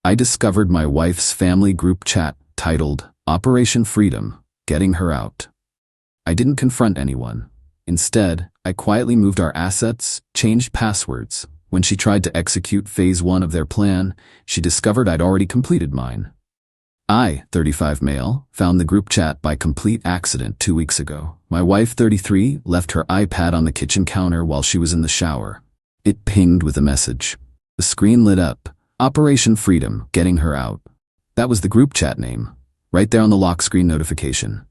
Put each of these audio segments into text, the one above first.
I discovered my wife's family group chat titled Operation Freedom, Getting Her Out. I didn't confront anyone. Instead, I quietly moved our assets, changed passwords. When she tried to execute phase 1 of their plan, she discovered I'd already completed mine. I, 35 male, found the group chat by complete accident 2 weeks ago. My wife, 33, left her iPad on the kitchen counter while she was in the shower. It pinged with a message. The screen lit up. Operation Freedom, Getting Her Out. That was the group chat name, right there on the lock screen notification.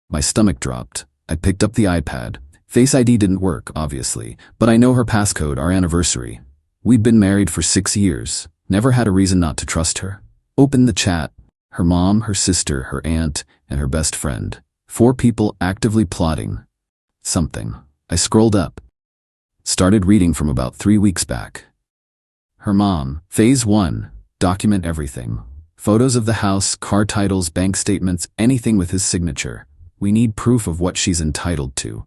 My stomach dropped. I picked up the iPad. Face ID didn't work, obviously, but I know her passcode, our anniversary. We'd been married for 6 years. Never had a reason not to trust her. Opened the chat. Her mom, her sister, her aunt, and her best friend. 4 people actively plotting something. I scrolled up. Started reading from about 3 weeks back. Her mom, phase 1, document everything. Photos of the house, car titles, bank statements, anything with his signature. We need proof of what she's entitled to.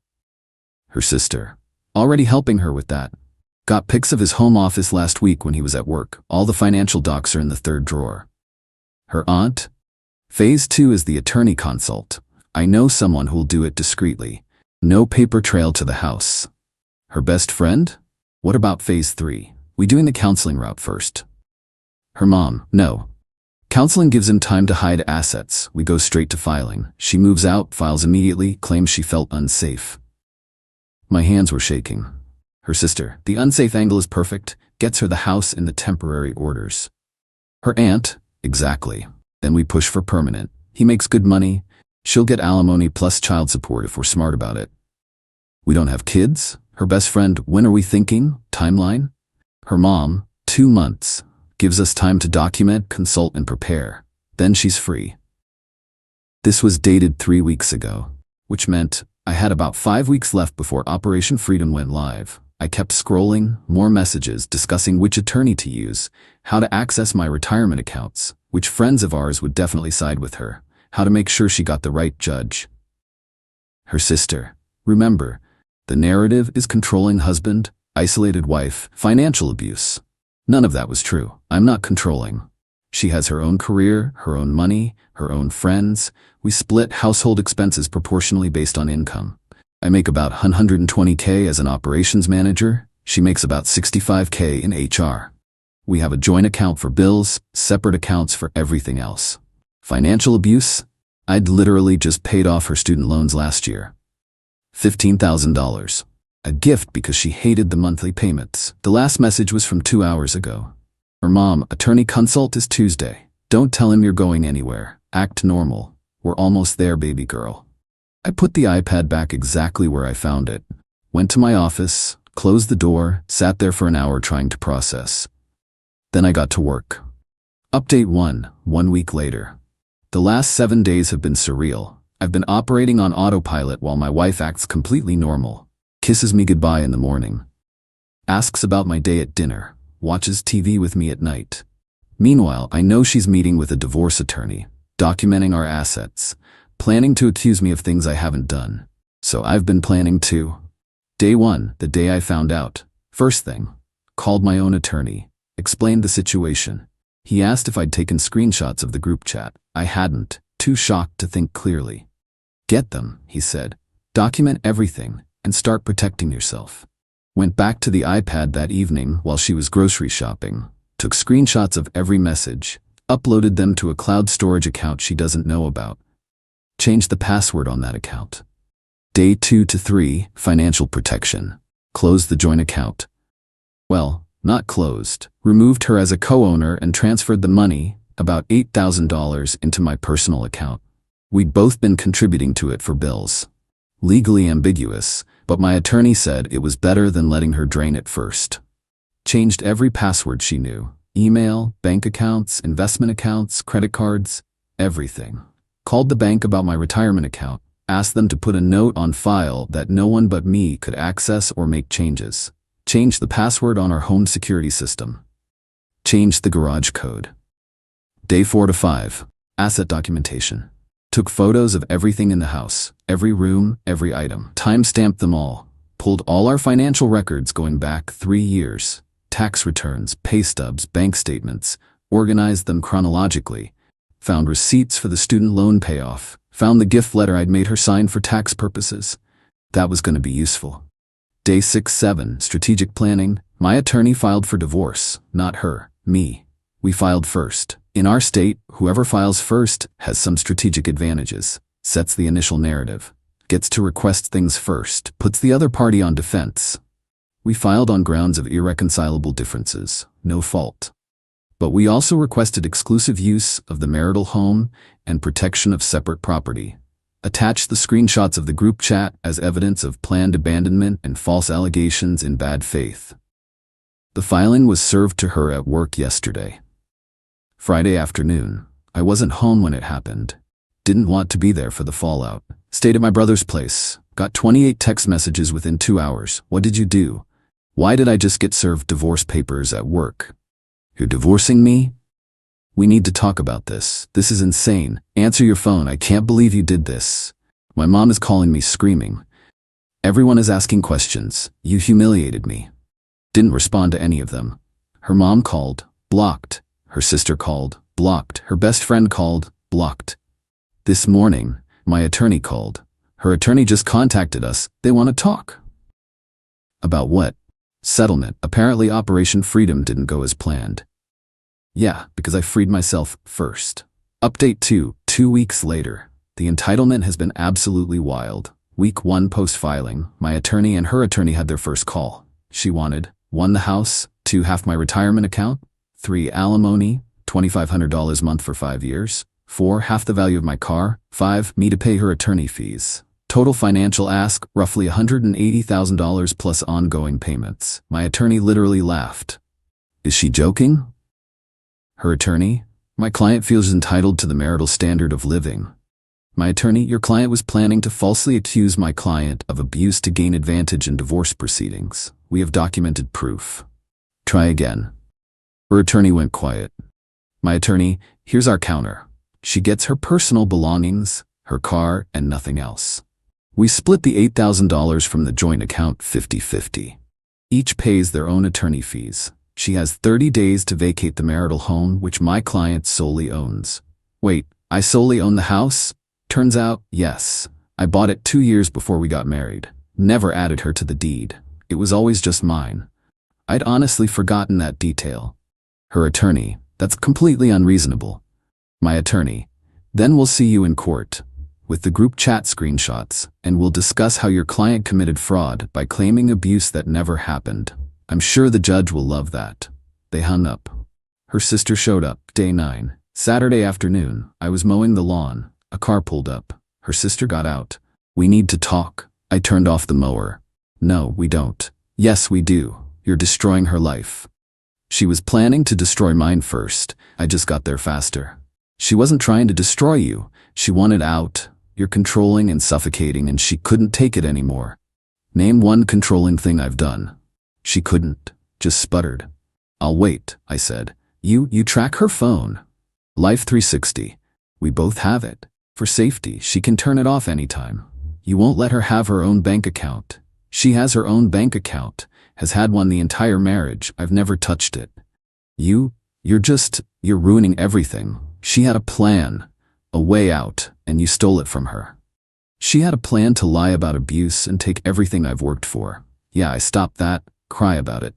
Her sister, already helping her with that. Got pics of his home office last week when he was at work. All the financial docs are in the 3rd drawer. Her aunt, phase 2 is the attorney consult. I know someone who'll do it discreetly. No paper trail to the house. Her best friend? What about phase 3? We doing the counseling route first? Her mom, no. Counseling gives him time to hide assets. We go straight to filing. She moves out, files immediately, claims she felt unsafe. My hands were shaking. Her sister, the unsafe angle is perfect, gets her the house in the temporary orders. Her aunt, exactly. Then we push for permanent. He makes good money. She'll get alimony plus child support if we're smart about it. We don't have kids? Her best friend, when are we thinking? Timeline? Her mom, 2 months. Gives us time to document, consult, and prepare. Then she's free. This was dated 3 weeks ago, which meant I had about 5 weeks left before Operation Freedom went live. I kept scrolling, more messages discussing which attorney to use, how to access my retirement accounts, which friends of ours would definitely side with her, how to make sure she got the right judge. Her sister, remember, the narrative is controlling husband, isolated wife, financial abuse. None of that was true. I'm not controlling. She has her own career, her own money, her own friends. We split household expenses proportionally based on income. I make about $120K as an operations manager. She makes about $65K in HR. We have a joint account for bills, separate accounts for everything else. Financial abuse? I'd literally just paid off her student loans last year. $15,000. A gift because she hated the monthly payments. The last message was from 2 hours ago. Her mom, attorney consult is Tuesday. Don't tell him you're going anywhere. Act normal. We're almost there, baby girl. I put the iPad back exactly where I found it. Went to my office, closed the door, sat there for an hour trying to process. Then I got to work. Update 1, 1 week later. The last 7 days have been surreal. I've been operating on autopilot while my wife acts completely normal. Kisses me goodbye in the morning. Asks about my day at dinner. Watches TV with me at night. Meanwhile, I know she's meeting with a divorce attorney, documenting our assets, planning to accuse me of things I haven't done. So I've been planning too. Day 1, the day I found out. First thing, called my own attorney, explained the situation. He asked if I'd taken screenshots of the group chat. I hadn't, too shocked to think clearly. Get them, he said. Document everything and start protecting yourself. Went back to the iPad that evening while she was grocery shopping, took screenshots of every message, uploaded them to a cloud storage account she doesn't know about. Changed the password on that account. Day 2 to 3, financial protection. Closed the joint account. Well, not closed. Removed her as a co-owner and transferred the money, about $8,000, into my personal account. We'd both been contributing to it for bills. Legally ambiguous, but my attorney said it was better than letting her drain it first. Changed every password she knew. Email, bank accounts, investment accounts, credit cards, everything. Called the bank about my retirement account, asked them to put a note on file that no one but me could access or make changes. Changed the password on our home security system. Changed the garage code. Day 4 to 5, asset documentation. Took photos of everything in the house, every room, every item. Time-stamped them all. Pulled all our financial records going back 3 years. Tax returns, pay stubs, bank statements. organized them chronologically, found receipts for the student loan payoff, found the gift letter I'd made her sign for tax purposes. That was going to be useful. Day 6-7, strategic planning. My attorney filed for divorce, not her, me. We filed first. In our state, whoever files first has some strategic advantages, sets the initial narrative, gets to request things first, puts the other party on defense. We filed on grounds of irreconcilable differences, no fault. But we also requested exclusive use of the marital home and protection of separate property. Attached the screenshots of the group chat as evidence of planned abandonment and false allegations in bad faith. The filing was served to her at work yesterday. Friday afternoon. I wasn't home when it happened. Didn't want to be there for the fallout. Stayed at my brother's place. Got 28 text messages within 2 hours. What did you do? Why did I just get served divorce papers at work? You're divorcing me? We need to talk about this. This is insane. Answer your phone. I can't believe you did this. My mom is calling me screaming. Everyone is asking questions. You humiliated me. Didn't respond to any of them. Her mom called, blocked. Her sister called, blocked. Her best friend called, blocked. This morning, my attorney called. Her attorney just contacted us. They want to talk. About what? Settlement. Apparently Operation Freedom didn't go as planned. Yeah, because I freed myself first. Update 2. 2 weeks later. The entitlement has been absolutely wild. Week 1 post-filing, my attorney and her attorney had their first call. She wanted 1. The house, 2. Half my retirement account, 3. Alimony, $2,500 a month for 5 years, 4. Half the value of my car, 5. Me to pay her attorney fees. Total financial ask, roughly $180,000 plus ongoing payments. My attorney literally laughed. Is she joking? Her attorney, my client feels entitled to the marital standard of living. My attorney, your client was planning to falsely accuse my client of abuse to gain advantage in divorce proceedings. We have documented proof. Try again. Her attorney went quiet. My attorney, here's our counter. She gets her personal belongings, her car, and nothing else. We split the $8,000 from the joint account 50-50. Each pays their own attorney fees. She has 30 days to vacate the marital home, which my client solely owns. Wait, I solely own the house? Turns out, yes. I bought it 2 years before we got married. Never added her to the deed. It was always just mine. I'd honestly forgotten that detail. Her attorney, that's completely unreasonable. My attorney, then we'll see you in court with the group chat screenshots, and we'll discuss how your client committed fraud by claiming abuse that never happened. I'm sure the judge will love that. They hung up. Her sister showed up. Day 9. Saturday afternoon. I was mowing the lawn. A car pulled up. Her sister got out. We need to talk. I turned off the mower. No, we don't. Yes, we do. You're destroying her life. She was planning to destroy mine first. I just got there faster. She wasn't trying to destroy you. She wanted out. You're controlling and suffocating, and she couldn't take it anymore. Name one controlling thing I've done. She couldn't, just sputtered. I'll wait, I said. You track her phone. Life 360. We both have it. For safety, she can turn it off anytime. You won't let her have her own bank account. She has her own bank account, has had one the entire marriage. I've never touched it. You're ruining everything. She had a plan, a way out, and you stole it from her. She had a plan to lie about abuse and take everything I've worked for. Yeah, I stopped that. Cry about it.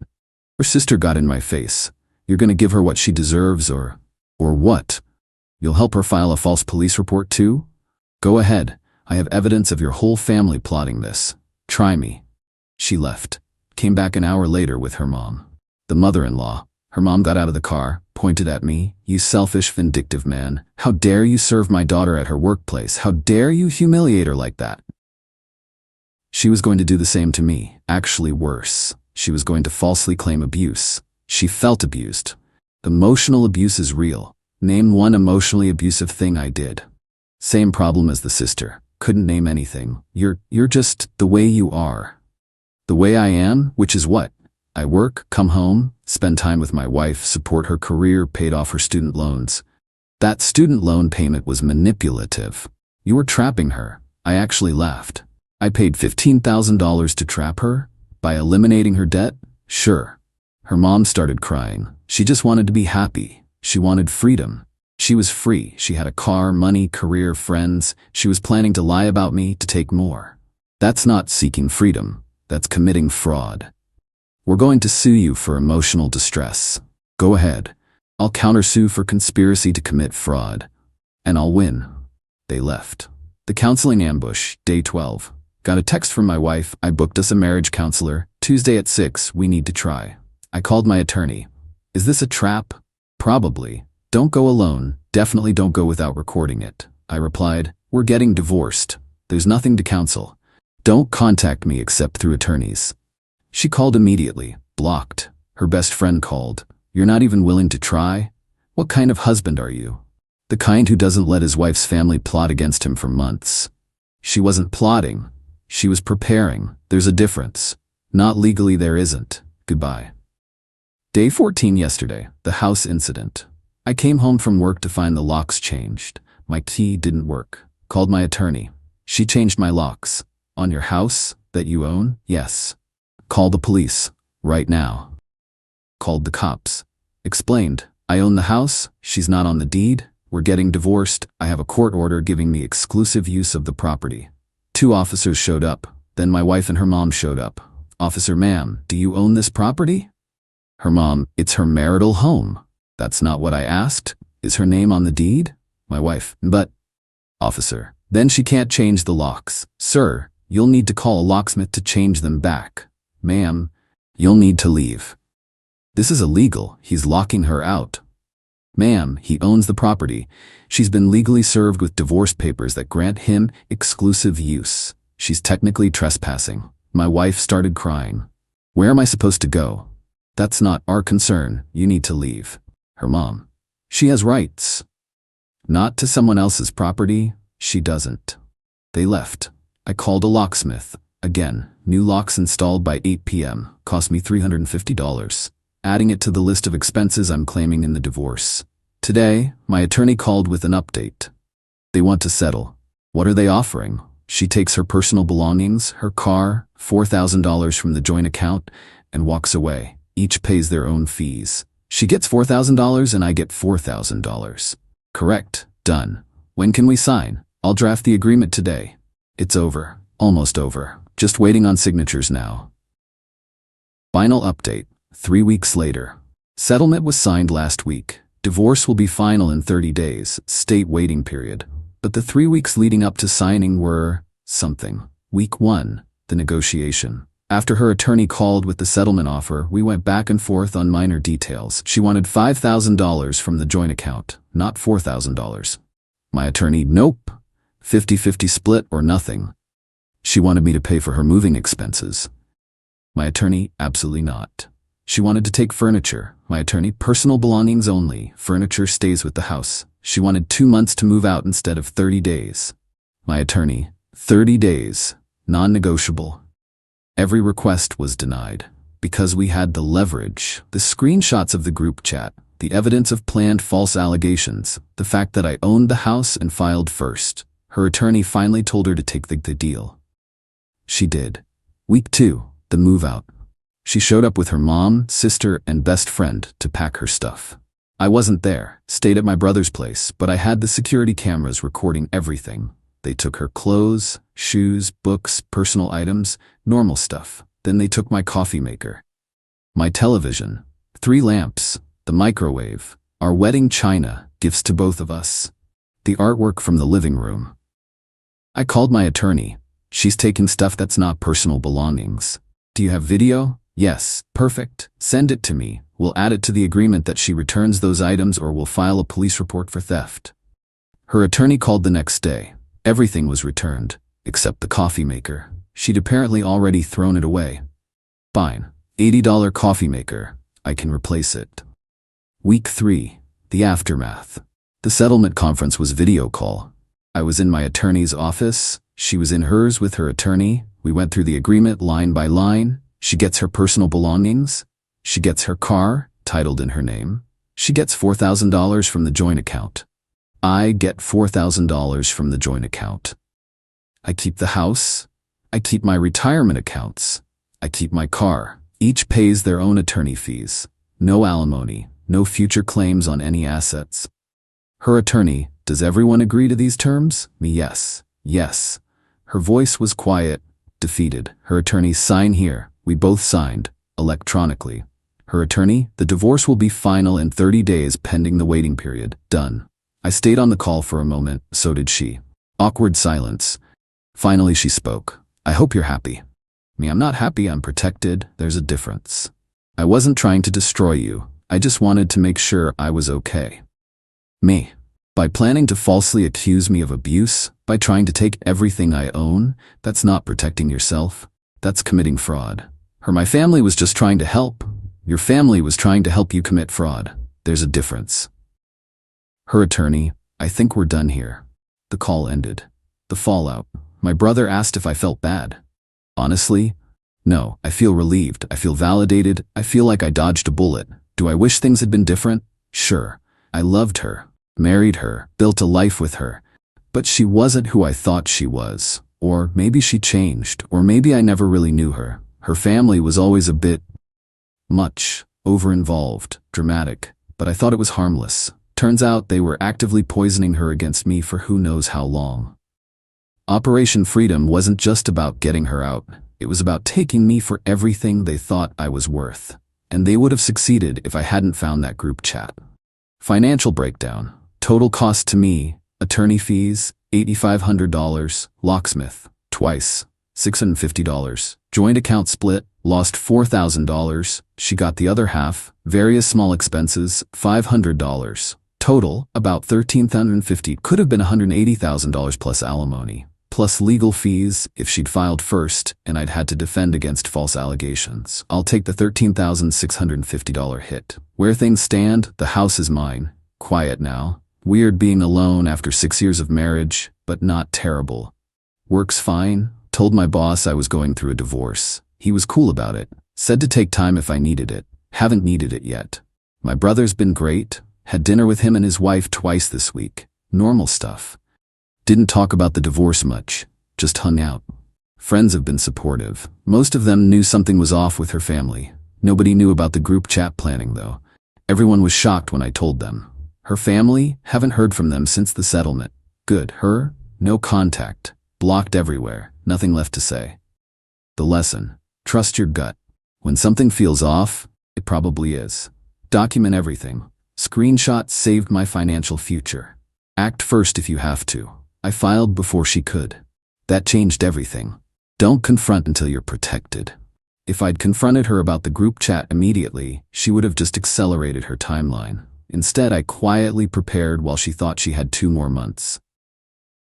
Her sister got in my face. You're gonna give her what she deserves or what? You'll help her file a false police report too? Go ahead. I have evidence of your whole family plotting this. Try me. She left. Came back an hour later with her mom. The mother-in-law. Her mom got out of the car, pointed at me. You selfish, vindictive man. How dare you serve my daughter at her workplace? How dare you humiliate her like that? She was going to do the same to me. Actually worse. She was going to falsely claim abuse. She felt abused. Emotional abuse is real. Name one emotionally abusive thing I did. Same problem as the sister. Couldn't name anything. You're just the way you are. The way I am, which is what? I work, come home, spend time with my wife, support her career, paid off her student loans. That student loan payment was manipulative. You were trapping her. I actually laughed. I paid $15,000 to trap her? By eliminating her debt? Sure. Her mom started crying. She just wanted to be happy. She wanted freedom. She was free. She had a car, money, career, friends. She was planning to lie about me to take more. That's not seeking freedom. That's committing fraud. We're going to sue you for emotional distress. Go ahead. I'll countersue for conspiracy to commit fraud. And I'll win. They left. The counseling ambush, day 12. Got a text from my wife. I booked us a marriage counselor. Tuesday at 6, we need to try. I called my attorney. Is this a trap? Probably. Don't go alone. Definitely don't go without recording it. I replied, we're getting divorced. There's nothing to counsel. Don't contact me except through attorneys. She called immediately. Blocked. Her best friend called. You're not even willing to try? What kind of husband are you? The kind who doesn't let his wife's family plot against him for months. She wasn't plotting. She was preparing. There's a difference. Not legally, there isn't. Goodbye. Day 14 yesterday, the house incident. I came home from work to find the locks changed. My key didn't work. Called my attorney. She changed my locks. On your house that you own? Yes. Call the police. Right now. Called the cops. Explained. I own the house. She's not on the deed. We're getting divorced. I have a court order giving me exclusive use of the property. 2 officers showed up. Then my wife and her mom showed up. Officer, ma'am, do you own this property? Her mom, it's her marital home. That's not what I asked. Is her name on the deed? My wife, but... Officer, then she can't change the locks. Sir, you'll need to call a locksmith to change them back. Ma'am, you'll need to leave. This is illegal. He's locking her out. Ma'am, he owns the property. She's been legally served with divorce papers that grant him exclusive use. She's technically trespassing. My wife started crying. Where am I supposed to go? That's not our concern. You need to leave. Her mom. She has rights. Not to someone else's property. She doesn't. They left. I called a locksmith. Again, new locks installed by 8 p.m. Cost me $350. Adding it to the list of expenses I'm claiming in the divorce. Today, my attorney called with an update. They want to settle. What are they offering? She takes her personal belongings, her car, $4,000 from the joint account, and walks away. Each pays their own fees. She gets $4,000 and I get $4,000. Correct. Done. When can we sign? I'll draft the agreement today. It's over. Almost over. Just waiting on signatures now. Final update. 3 weeks later. Settlement was signed last week. Divorce will be final in 30 days. State waiting period. But the 3 weeks leading up to signing were something. Week 1. The negotiation. After her attorney called with the settlement offer, we went back and forth on minor details. She wanted $5,000 from the joint account, not $4,000. My attorney, nope. 50-50 split or nothing. She wanted me to pay for her moving expenses. My attorney, absolutely not. She wanted to take furniture. My attorney, personal belongings only. Furniture stays with the house. She wanted 2 months to move out instead of 30 days. My attorney, 30 days, non-negotiable. Every request was denied. Because we had the leverage, the screenshots of the group chat, the evidence of planned false allegations, the fact that I owned the house and filed first. Her attorney finally told her to take the deal. She did. Week 2, the move out. She showed up with her mom, sister, and best friend to pack her stuff. I wasn't there, stayed at my brother's place, but I had the security cameras recording everything. They took her clothes, shoes, books, personal items, normal stuff. Then they took my coffee maker, my television, 3 lamps, the microwave, our wedding china, gifts to both of us, the artwork from the living room. I called my attorney. She's taking stuff that's not personal belongings. Do you have video? Yes, perfect. Send it to me. We'll add it to the agreement that she returns those items or we'll file a police report for theft. Her attorney called the next day. Everything was returned, except the coffee maker. She'd apparently already thrown it away. Fine. $80 coffee maker. I can replace it. Week 3. The aftermath. The settlement conference was video call. I was in my attorney's office. She was in hers with her attorney. We went through the agreement line by line. She gets her personal belongings. She gets her car, titled in her name. She gets $4,000 from the joint account. I get $4,000 from the joint account. I keep the house. I keep my retirement accounts. I keep my car. Each pays their own attorney fees. No alimony, no future claims on any assets. Her attorney, does everyone agree to these terms? Me, yes. Yes. Her voice was quiet, defeated. Her attorney, sign here. We both signed, electronically. Her attorney, the divorce will be final in 30 days pending the waiting period. Done. I stayed on the call for a moment, so did she. Awkward silence. Finally she spoke. I hope you're happy. Me, I'm not happy, I'm protected. There's a difference. I wasn't trying to destroy you. I just wanted to make sure I was okay. Me. By planning to falsely accuse me of abuse, by trying to take everything I own, that's not protecting yourself. That's committing fraud. My family was just trying to help. Your family was trying to help you commit fraud. There's a difference. Her attorney, I think we're done here. The call ended. The fallout. My brother asked if I felt bad. Honestly, no. I feel relieved. I feel validated. I feel like I dodged a bullet. Do I wish things had been different? Sure. I loved her, married her, built a life with her. But she wasn't who I thought she was. Or maybe she changed. Or maybe I never really knew her. Her family was always a bit much, over-involved, dramatic. But I thought it was harmless. Turns out they were actively poisoning her against me for who knows how long. Operation Freedom wasn't just about getting her out. It was about taking me for everything they thought I was worth. And they would have succeeded if I hadn't found that group chat. Financial breakdown. Total cost to me, attorney fees, $8,500, locksmith, twice, $650. Joint account split, lost $4,000, she got the other half, various small expenses, $500. Total, about $13,050, could have been $180,000 plus alimony, plus legal fees if she'd filed first and I'd had to defend against false allegations. I'll take the $13,650 hit. Where things stand, the house is mine. Quiet now. Weird being alone after 6 years of marriage, but not terrible. Works fine. Told my boss I was going through a divorce. He was cool about it. Said to take time if I needed it. Haven't needed it yet. My brother's been great. Had dinner with him and his wife twice this week. Normal stuff. Didn't talk about the divorce much. Just hung out. Friends have been supportive. Most of them knew something was off with her family. Nobody knew about the group chat planning though. Everyone was shocked when I told them. Her family, haven't heard from them since the settlement. Good. Her, no contact. Blocked everywhere. Nothing left to say. The lesson. Trust your gut. When something feels off, it probably is. Document everything. Screenshots saved my financial future. Act first if you have to. I filed before she could. That changed everything. Don't confront until you're protected. If I'd confronted her about the group chat immediately, she would have just accelerated her timeline. Instead, I quietly prepared while she thought she had 2 more months.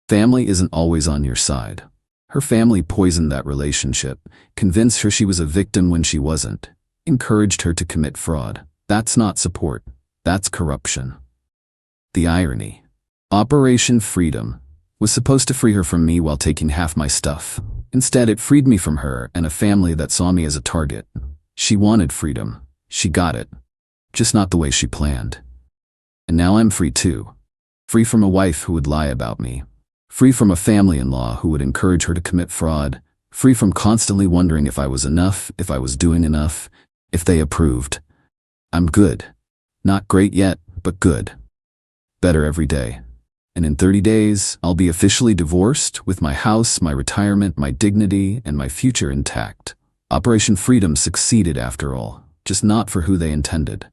Family isn't always on your side. Her family poisoned that relationship, convinced her she was a victim when she wasn't, encouraged her to commit fraud. That's not support. That's corruption. The irony. Operation Freedom was supposed to free her from me while taking half my stuff. Instead, it freed me from her and a family that saw me as a target. She wanted freedom. She got it. Just not the way she planned. And now I'm free too. Free from a wife who would lie about me. Free from a family-in-law who would encourage her to commit fraud. Free from constantly wondering if I was enough, if I was doing enough, if they approved. I'm good. Not great yet, but good. Better every day. And in 30 days, I'll be officially divorced with my house, my retirement, my dignity, and my future intact. Operation Freedom succeeded after all, just not for who they intended.